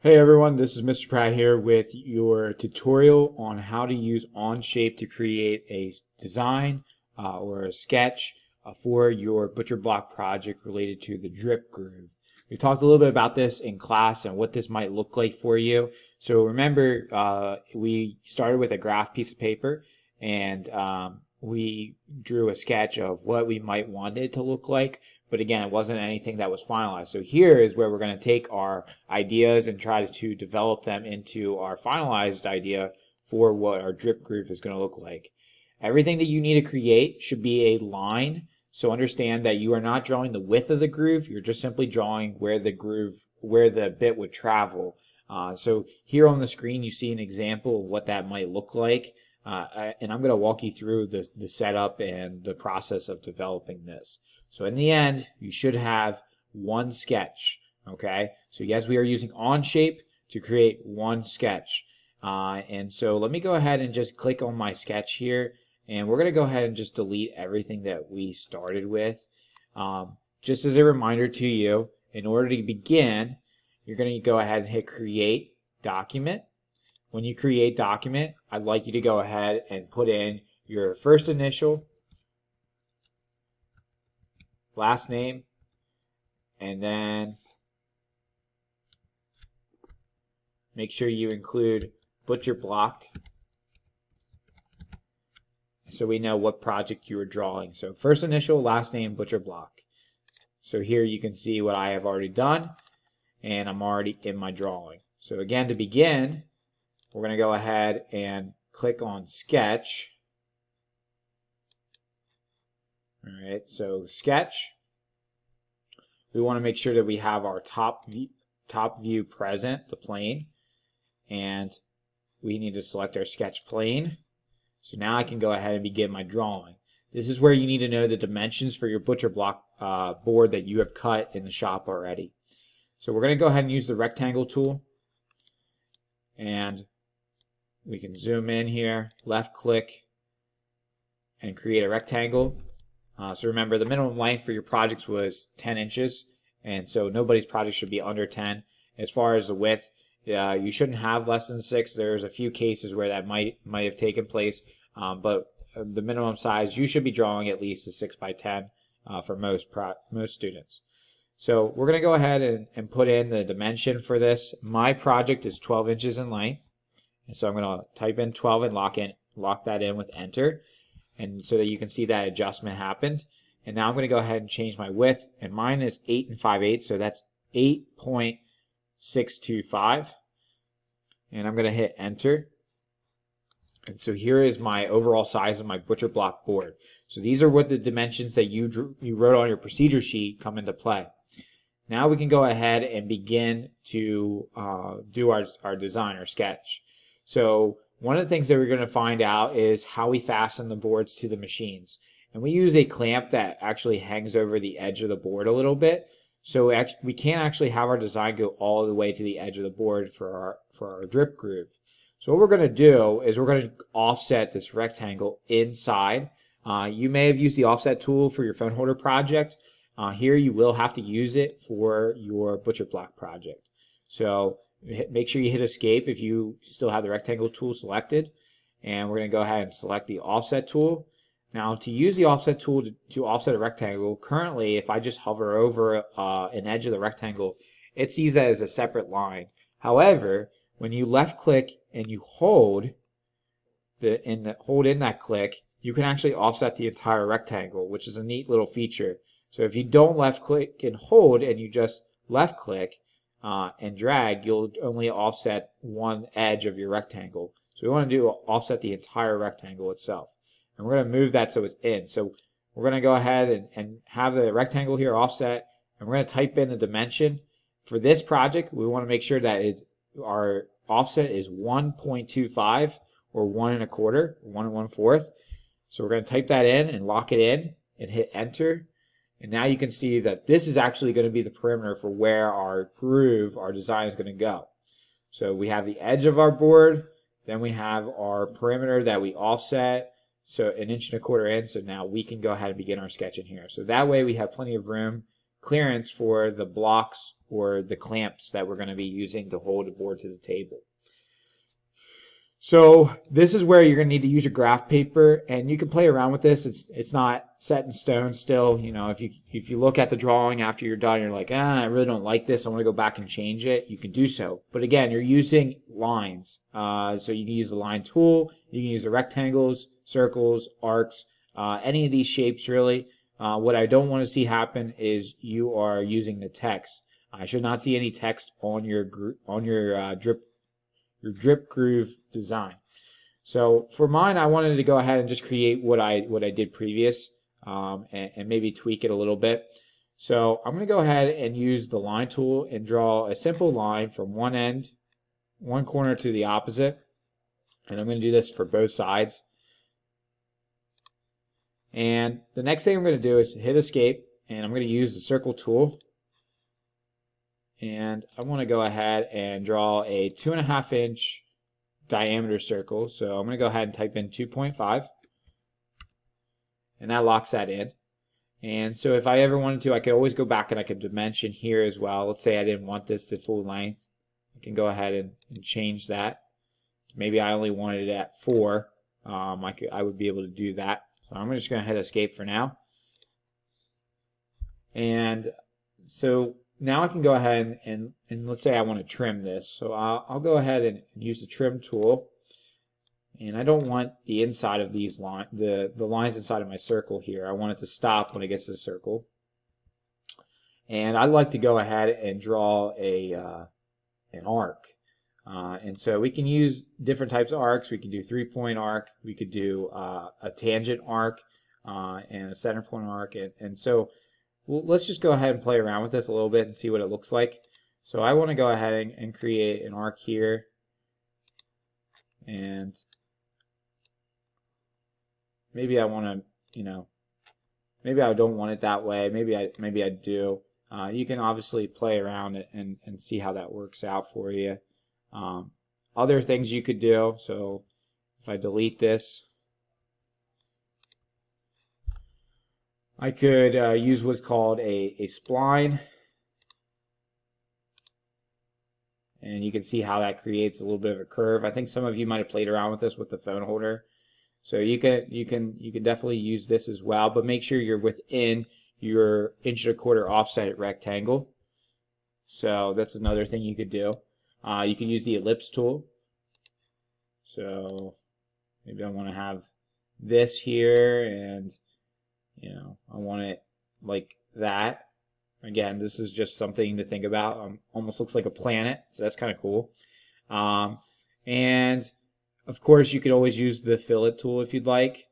Hey everyone, this is Mr. Pratt here with your tutorial on how to use Onshape to create a design or a sketch for your butcher block project related to the drip groove. We talked a little bit about this in class and what this might look like for you. So remember, we started with a graph piece of paper and we drew a sketch of what we might want it to look like. But again, it wasn't anything that was finalized. So here is where we're going to take our ideas and try to develop them into our finalized idea for what our drip groove is going to look like. Everything that you need to create should be a line. So understand that you are not drawing the width of the groove. You're just simply drawing where the bit would travel. So here on the screen, you see an example of what that might look like. And I'm going to walk you through the setup and the process of developing this. So in the end, you should have one sketch. Okay, so yes, we are using Onshape to create one sketch. And so let me go ahead and just click on my sketch here. And we're going to go ahead and just delete everything that we started with. Just as a reminder to you, in order to begin, you're going to go ahead and hit Create Document. When you create document, I'd like you to go ahead and put in your first initial, last name, and then make sure you include butcher block so we know what project you are drawing. So first initial, last name, butcher block. So here you can see what I have already done, and I'm already in my drawing. So again, to begin, we're going to go ahead and click on Sketch. All right, so Sketch. We want to make sure that we have our top view present, the plane, and we need to select our sketch plane. So now I can go ahead and begin my drawing. This is where you need to know the dimensions for your butcher block board that you have cut in the shop already. So we're going to go ahead and use the rectangle tool, and we can zoom in here, left click, and create a rectangle. So remember, the minimum length for your projects was 10 inches, and so nobody's project should be under 10. As far as the width, you shouldn't have less than 6. There's a few cases where that might have taken place, but the minimum size, you should be drawing at least a 6 by 10 for most students. So we're going to go ahead and put in the dimension for this. My project is 12 inches in length. And so I'm going to type in 12 and lock that in with enter, and so that you can see that adjustment happened. And now I'm going to go ahead and change my width, and mine is 8 5/8, so that's 8.625. And I'm going to hit enter. And so here is my overall size of my butcher block board. So these are what the dimensions that you wrote on your procedure sheet come into play. Now we can go ahead and begin to do our design, our sketch. So one of the things that we're going to find out is how we fasten the boards to the machines. And we use a clamp that actually hangs over the edge of the board a little bit. So we can't actually have our design go all the way to the edge of the board for our drip groove. So what we're going to do is we're going to offset this rectangle inside. You may have used the offset tool for your phone holder project. Here you will have to use it for your butcher block project. So make sure you hit escape if you still have the rectangle tool selected, and we're going to go ahead and select the offset tool. Now, to use the offset tool to offset a rectangle, currently if I just hover over an edge of the rectangle, it sees that as a separate line. However, when you left click and you hold in that click, you can actually offset the entire rectangle, which is a neat little feature. So if you don't left click and hold and you just left click and drag, you'll only offset one edge of your rectangle. So we want to do offset the entire rectangle itself. And we're going to move that so it's in. So we're going to go ahead and have the rectangle here offset, and we're going to type in the dimension. For this project, we want to make sure that our offset is 1.25 or 1 1/4, 1 1/4. So we're going to type that in and lock it in and hit enter. And now you can see that this is actually going to be the perimeter for where our groove, our design is going to go. So we have the edge of our board, then we have our perimeter that we offset, so 1 1/4 in. So now we can go ahead and begin our sketch in here. So that way we have plenty of room, clearance for the blocks or the clamps that we're going to be using to hold the board to the table. So this is where you're going to need to use your graph paper, and you can play around with this. It's not set in stone still. You know, if you look at the drawing after you're done, you're like, I really don't like this, I want to go back and change it. You can do so. But again, you're using lines. So you can use the line tool, you can use the rectangles, circles, arcs, any of these shapes really. What I don't want to see happen is you are using the text. I should not see any text on your drip groove design. So for mine, I wanted to go ahead and just create what I did previous, and maybe tweak it a little bit. So I'm going to go ahead and use the line tool and draw a simple line from one corner to the opposite, and I'm going to do this for both sides. And the next thing I'm going to do is hit escape, and I'm going to use the circle tool, and I want to go ahead and draw a 2.5 inch diameter circle. So I'm going to go ahead and type in 2.5, and that locks that in. And so if I ever wanted to, I could always go back and I could dimension here as well. Let's say I didn't want this to full length, I can go ahead and change that. Maybe I only wanted it at 4. I would be able to do that. So I'm just going to hit escape for now. And so now I can go ahead and let's say I want to trim this. So I'll go ahead and use the trim tool. And I don't want the inside of these the lines inside of my circle here. I want it to stop when it gets to the circle. And I'd like to go ahead and draw an arc. And so we can use different types of arcs. We can do 3-point arc. We could do a tangent arc and a center point arc. And so let's just go ahead and play around with this a little bit and see what it looks like. So I want to go ahead and create an arc here. And maybe I want to, maybe I don't want it that way. Maybe I do. You can obviously play around it and see how that works out for you. Other things you could do, so if I delete this, I could use what's called a spline, and you can see how that creates a little bit of a curve. I think some of you might have played around with this with the phone holder, so you can definitely use this as well, but make sure you're within your 1.25" offset rectangle. So that's another thing you could do. You can use the ellipse tool. So maybe I want to have this here, and I want it like that. Again, this is just something to think about. Almost looks like a planet, so that's kind of cool. And of course, you could always use the fillet tool if you'd like.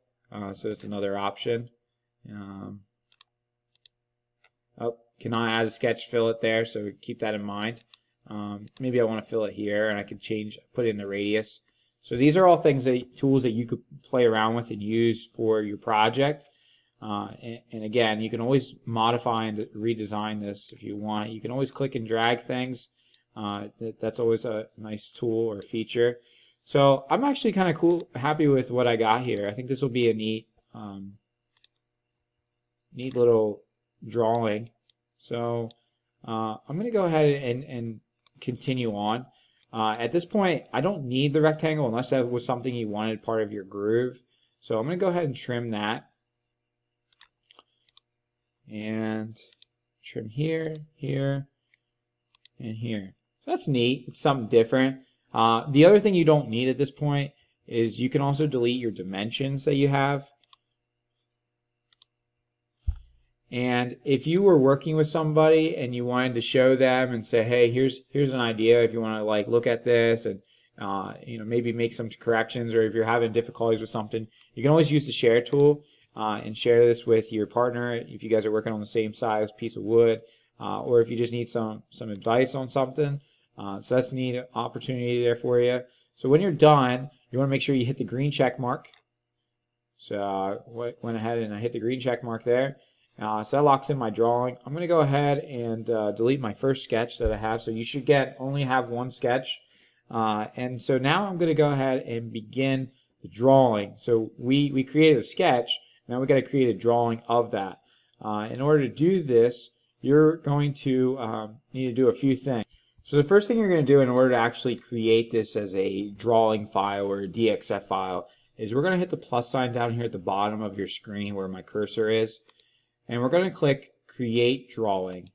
So it's another option. Cannot add a sketch fillet there, so keep that in mind. Maybe I want to fill it here, and I could put in the radius. So these are all tools that you could play around with and use for your project. And again, you can always modify and redesign this if you want. You can always click and drag things. That's always a nice tool or feature. So I'm actually kind of happy with what I got here. I think this will be a neat little drawing. So I'm going to go ahead and continue on. At this point, I don't need the rectangle unless that was something you wanted part of your groove. So I'm going to go ahead and trim that. And trim here, here, and here. So that's neat. It's something different. The other thing you don't need at this point is you can also delete your dimensions that you have. And if you were working with somebody and you wanted to show them and say, hey, here's an idea, if you want to look at this and maybe make some corrections, or if you're having difficulties with something, you can always use the share tool and share this with your partner if you guys are working on the same size piece of wood, or if you just need some advice on something. So that's a neat opportunity there for you. So when you're done, you want to make sure you hit the green check mark. So I went ahead and I hit the green check mark there. So that locks in my drawing. I'm going to go ahead and delete my first sketch that I have. So you should only have one sketch. And so now I'm going to go ahead and begin the drawing. So we created a sketch. Now we got to create a drawing of that. In order to do this, you're going to need to do a few things. So the first thing you're going to do in order to actually create this as a drawing file or a DXF file is we're going to hit the plus sign down here at the bottom of your screen where my cursor is, and we're going to click Create Drawing.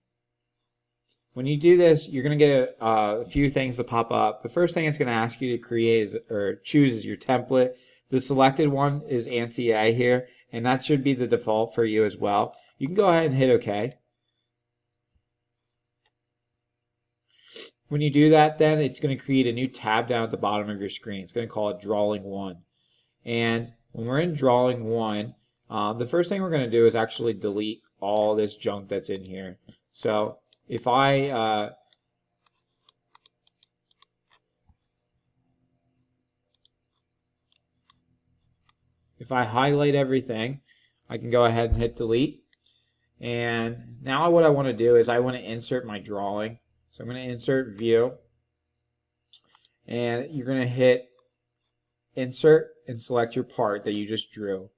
When you do this, you're going to get a few things to pop up. The first thing it's going to ask you to create or choose is your template. The selected one is ANSI here, and that should be the default for you as well. You can go ahead and hit OK. When you do that, then it's going to create a new tab down at the bottom of your screen. It's going to call it Drawing 1. And when we're in Drawing 1, the first thing we're going to do is actually delete all this junk that's in here. So if I highlight everything, I can go ahead and hit delete. And now what I want to do is I want to insert my drawing. So I'm going to insert view, and you're going to hit insert and select your part that you just drew.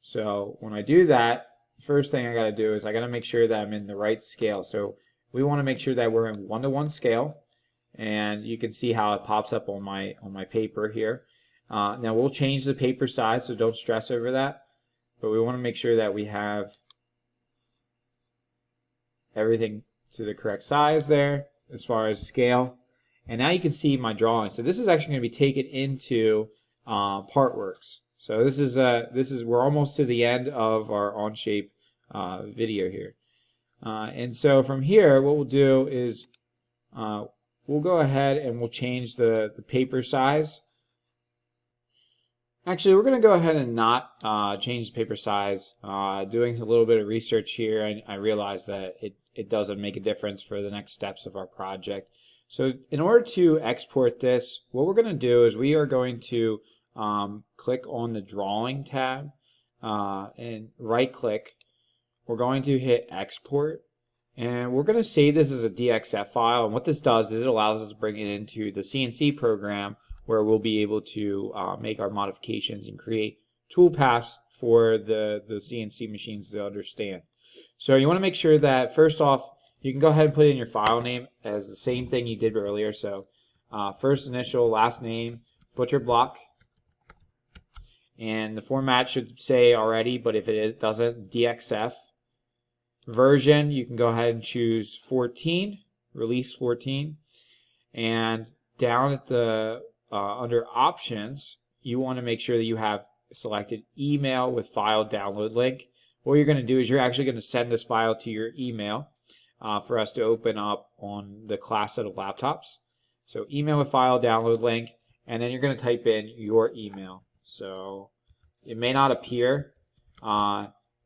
So when I do that, first thing I got to do is I got to make sure that I'm in the right scale. So we want to make sure that we're in 1:1 scale, and you can see how it pops up on my paper here. Now we'll change the paper size, so don't stress over that, but we want to make sure that we have everything to the correct size there as far as scale. And now you can see my drawing. So this is actually going to be taken into Partworks. So this is we're almost to the end of our Onshape video here. And so from here, what we'll do is we'll go ahead and we'll change the paper size. Actually, we're going to go ahead and not change the paper size. Doing a little bit of research here, I realized that it doesn't make a difference for the next steps of our project. So in order to export this, what we're going to do is we are going to click on the Drawing tab and right click. We're going to hit Export, and we're going to save this as a DXF file. And what this does is it allows us to bring it into the CNC program where we'll be able to make our modifications and create toolpaths for the CNC machines to understand. So you want to make sure that first off, you can go ahead and put in your file name as the same thing you did earlier. So first initial, last name, butcher block, and the format should say already, but if it doesn't, DXF. Version, you can go ahead and choose 14, release 14, and down at the under options, you want to make sure that you have selected email with file download link. What you're going to do is you're actually going to send this file to your email for us to open up on the class set of laptops. So email with file download link, and then you're going to type in your email. So it may not appear.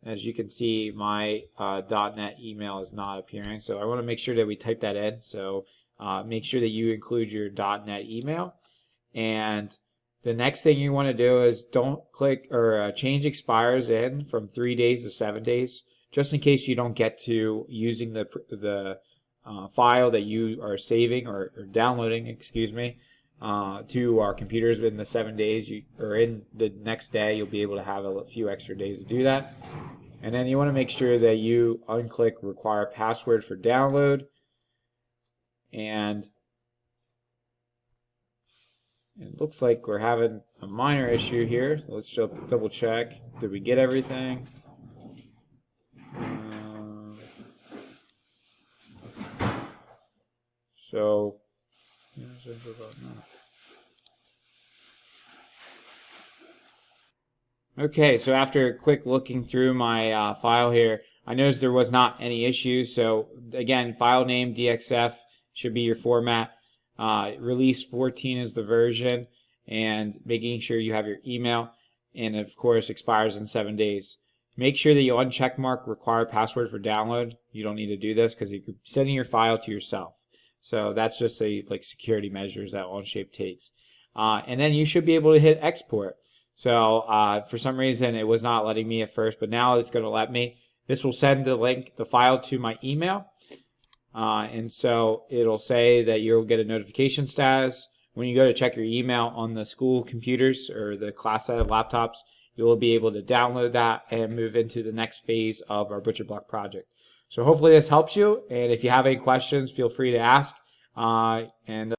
As you can see, my .NET email is not appearing. So I want to make sure that we type that in. So make sure that you include your .NET email. And the next thing you want to do is don't click or change expires in from 3 days to 7 days, just in case you don't get to using the file that you are saving or downloading, excuse me, to our computers within the 7 days. Or in the next day, you'll be able to have a few extra days to do that. And then you want to make sure that you unclick Require Password for Download, and it looks like we're having a minor issue here. So let's just double check. Did we get everything? Okay, so after a quick looking through my file here, I noticed there was not any issues. So again, file name DXF should be your format. Release 14 is the version, and making sure you have your email, and of course expires in 7 days. Make sure that you uncheck mark Require Password for Download. You don't need to do this because you're sending your file to yourself. So that's just a security measures that Onshape takes. And then you should be able to hit Export. So for some reason it was not letting me at first, but now it's going to let me. This will send the file to my email. And so it'll say that you'll get a notification status. When you go to check your email on the school computers or the class set of laptops, you will be able to download that and move into the next phase of our Butcher Block project. So hopefully this helps you. And if you have any questions, feel free to ask. And